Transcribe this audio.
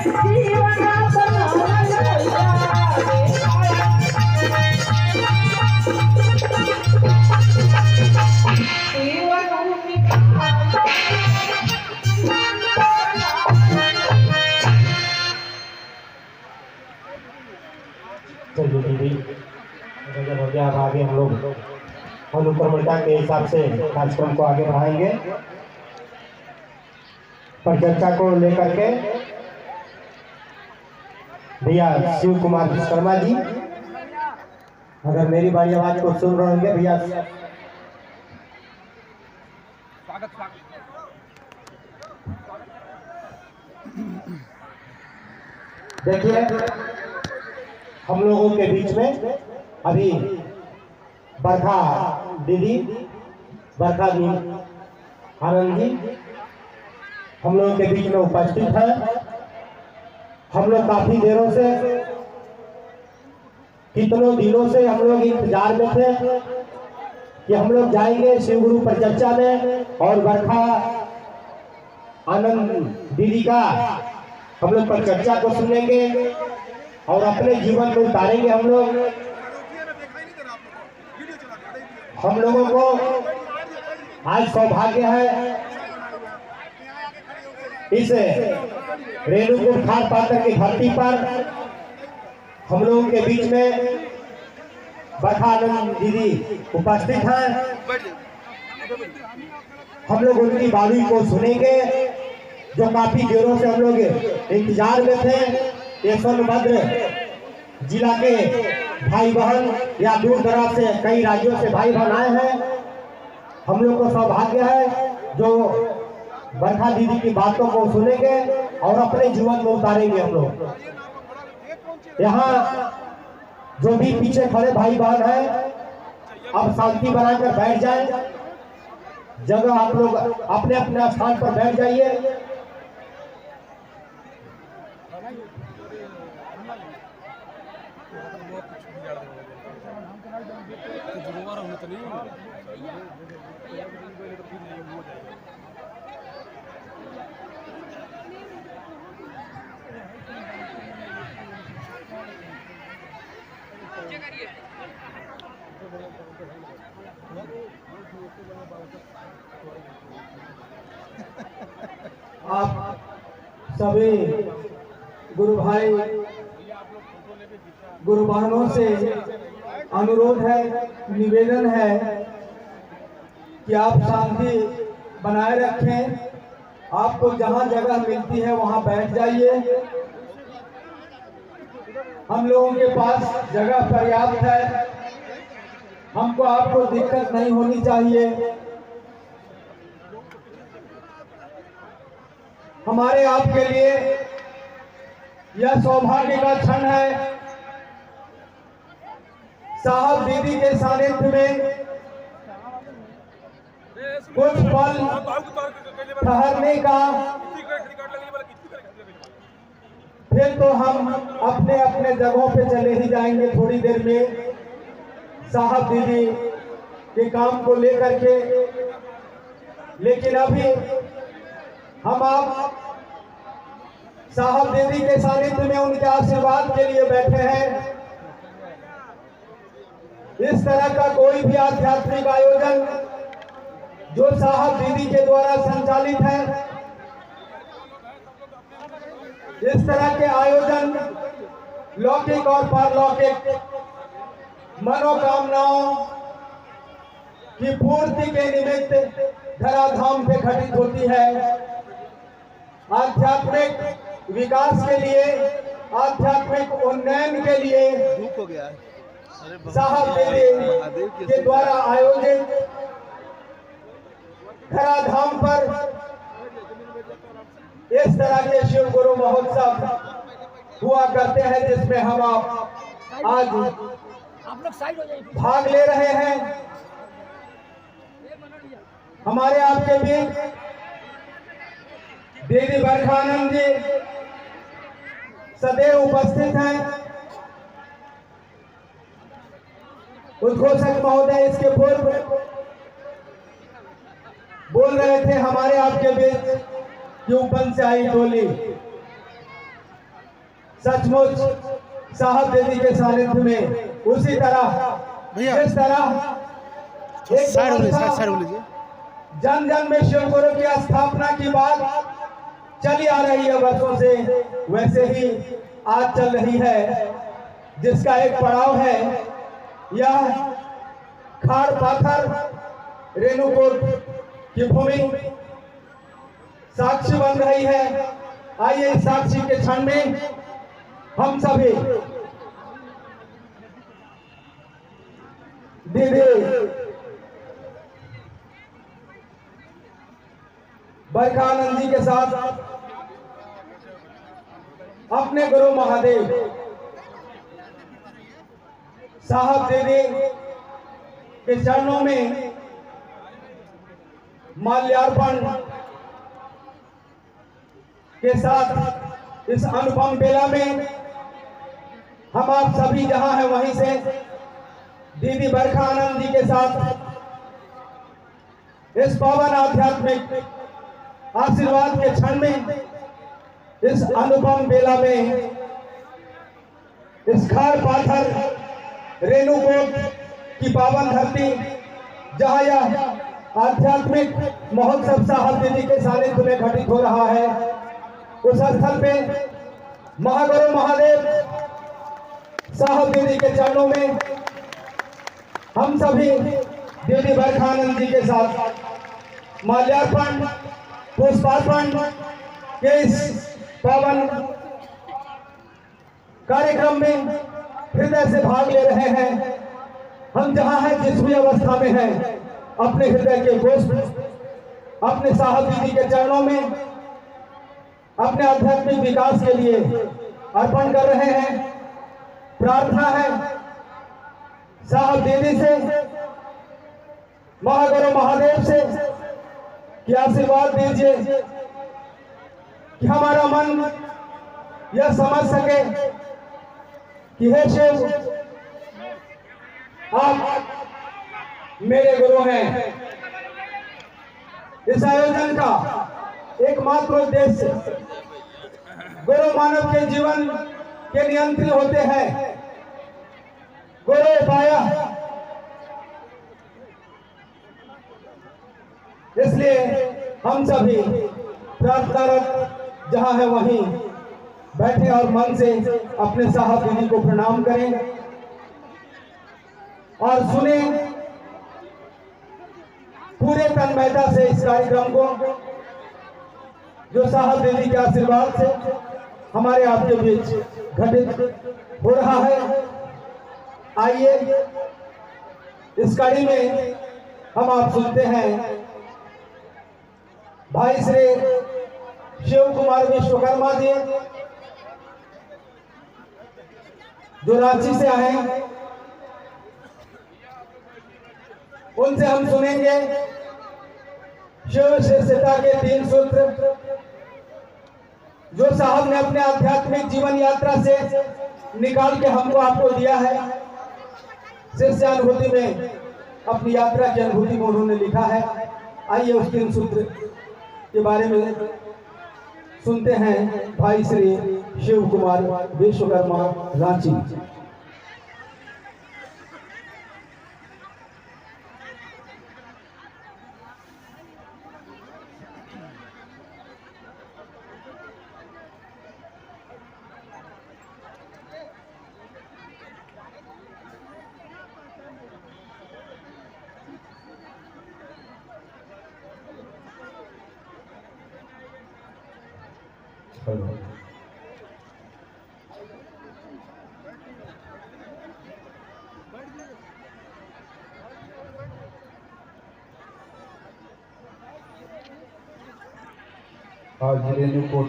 चलिए दीदी जब हो गया, अब आगे हम लोग अनुक्रमणिका के हिसाब से कार्यक्रम को आगे बढ़ाएंगे। परिचर्चा को लेकर के भैया शिव कुमार विश्वकर्मा जी, अगर मेरी बारी आवाज को सुन रहे होंगे भैया। देखिए हम लोगों के बीच में अभी बरखा दीदी, बरखा दी आनंद जी हम लोगों के बीच में उपस्थित है। हम लोग काफी देरों से, कितनों दिनों से हम लोग इंतजार में थे कि हम लोग जाएंगे शिव गुरु परिचर्चा में और बरखा आनंद दीदी का हम लोग परिचर्चा को सुनेंगे और अपने जीवन में उतारेंगे। हम लोगों को आज सौभाग्य है इस रेणुकूट खार पात्र की धरती पर हम लोगों के बीच में बरखा आनंद दीदी उपस्थित हैं। हम लोग उनकी बाणी को सुनेंगे जो काफी देरों से हम लोग इंतजार में थे। ये सोनभद्र जिला के भाई बहन या दूर दराज से कई राज्यों से भाई बहन आए हैं। हम लोग को सौभाग्य है जो बरखा दीदी की बातों को सुनेंगे और अपने जीवन में उतारेंगे। हम लोग यहाँ जो भी पीछे खड़े भाई बहन हैं अब शांति बनाकर बैठ जाएं, जगह आप लोग अपने अपने स्थान पर बैठ जाइए। आप सभी गुरु भाई गुरु बहनों से अनुरोध है, निवेदन है कि आप शांति बनाए रखें। आपको जहां जगह मिलती है वहां बैठ जाइए। हम लोगों के पास जगह पर्याप्त है, हमको आपको दिक्कत नहीं होनी चाहिए। हमारे आपके लिए यह सौभाग्य का क्षण है साहब दीदी के सानिध्य में कुछ पल ठहरने का। फिर तो हम अपने अपने जगहों पे चले ही जाएंगे थोड़ी देर में साहब दीदी के काम को लेकर के। लेकिन अभी हम आप साहब दीदी के सानिध्य में उनके आशीर्वाद के लिए बैठे हैं। इस तरह का कोई भी आध्यात्मिक आयोजन जो साहब दीदी के द्वारा संचालित है, इस तरह के आयोजन लौकिक और पारलौकिक मनोकामनाओं की पूर्ति के निमित्त धराधाम पे घटित होती है। आध्यात्मिक विकास के लिए, आध्यात्मिक उन्नयन के लिए हो गया है साहब दीदी के द्वारा आयोजित धराधाम पर इस तरह के शिव गुरु महोत्सव हुआ करते हैं जिसमें हम आप आज भाग ले रहे हैं। हमारे आपके बीच दीदी बरखा आनंद जी सदैव उपस्थित हैं। उद्घोषक महोदय इसके पूर्व बोल रहे थे हमारे आपके बीच कि ऊपर से आई टोली सचमुच साहब दीदी के सानिध्य में उसी तरह जिस तरह जन जन में शिव गुरु की स्थापना की बात चली आ रही है वर्षों से, वैसे ही आज चल रही है, जिसका एक पड़ाव है यह खाड़ पाथर रेणुकूट की भूमि साक्षी बन रही है। आइए इस साक्षी के क्षण में हम सभी दीदी बरखानंद जी के साथ अपने गुरु महादेव साहब दीदी के चरणों में माल्यार्पण के साथ इस अनुपम बेला में हम आप सभी जहां हैं वहीं से दीदी बरखानंद जी के साथ इस पावन आध्यात्मिक आशीर्वाद के क्षण में इस अनुपम बेला में इस खाड़ पाथर रेणुकूट की पावन धरती जहां यह आध्यात्मिक महोत्सव साहब दीदी के सानिध्य में घटित हो रहा है, उस स्थल पे महागुरु महादेव साहब दीदी के चरणों में हम सभी दीदी बरखानंद जी के साथ माल्यार्पण पुष्पार्पण के इस पावन कार्यक्रम में हृदय से भाग ले रहे हैं। हम जहां हैं, जिस भी अवस्था में हैं, अपने हृदय के पुष्प अपने साहब दीदी के चरणों में अपने आध्यात्मिक विकास के लिए अर्पण कर रहे हैं। प्रार्थना है साहब दीदी से, महागुरु महादेव से कि आशीर्वाद दीजिए कि हमारा मन यह समझ सके कि हे शिव, आप मेरे गुरु हैं। इस आयोजन का एकमात्र उद्देश्य गुरु मानव के जीवन के नियंत्री होते हैं। गुरु पाया, इसलिए हम सभी प्रार्थनारत जहां है वहीं बैठे और मन से अपने साहब दीदी को प्रणाम करें और सुने पूरे तन्मयता से इस कार्यक्रम को, जो साहब दीदी के आशीर्वाद से हमारे आपके बीच घटित हो रहा है। आइए इस कड़ी में हम आप सुनते हैं भाई श्री शिव कुमार विश्वकर्मा जी, जो रांची से आए हैं। उनसे हम सुनेंगे शिव शिष्यता के 3 सूत्र, जो साहब ने अपने आध्यात्मिक जीवन यात्रा से निकाल के हमको आपको दिया है। शिष्य अनुभूति में अपनी यात्रा की अनुभूति में उन्होंने लिखा है। आइए उस 3 सूत्र के बारे में सुनते हैं भाई श्री शिव कुमार विश्वकर्मा, रांची। आज रेणुकूट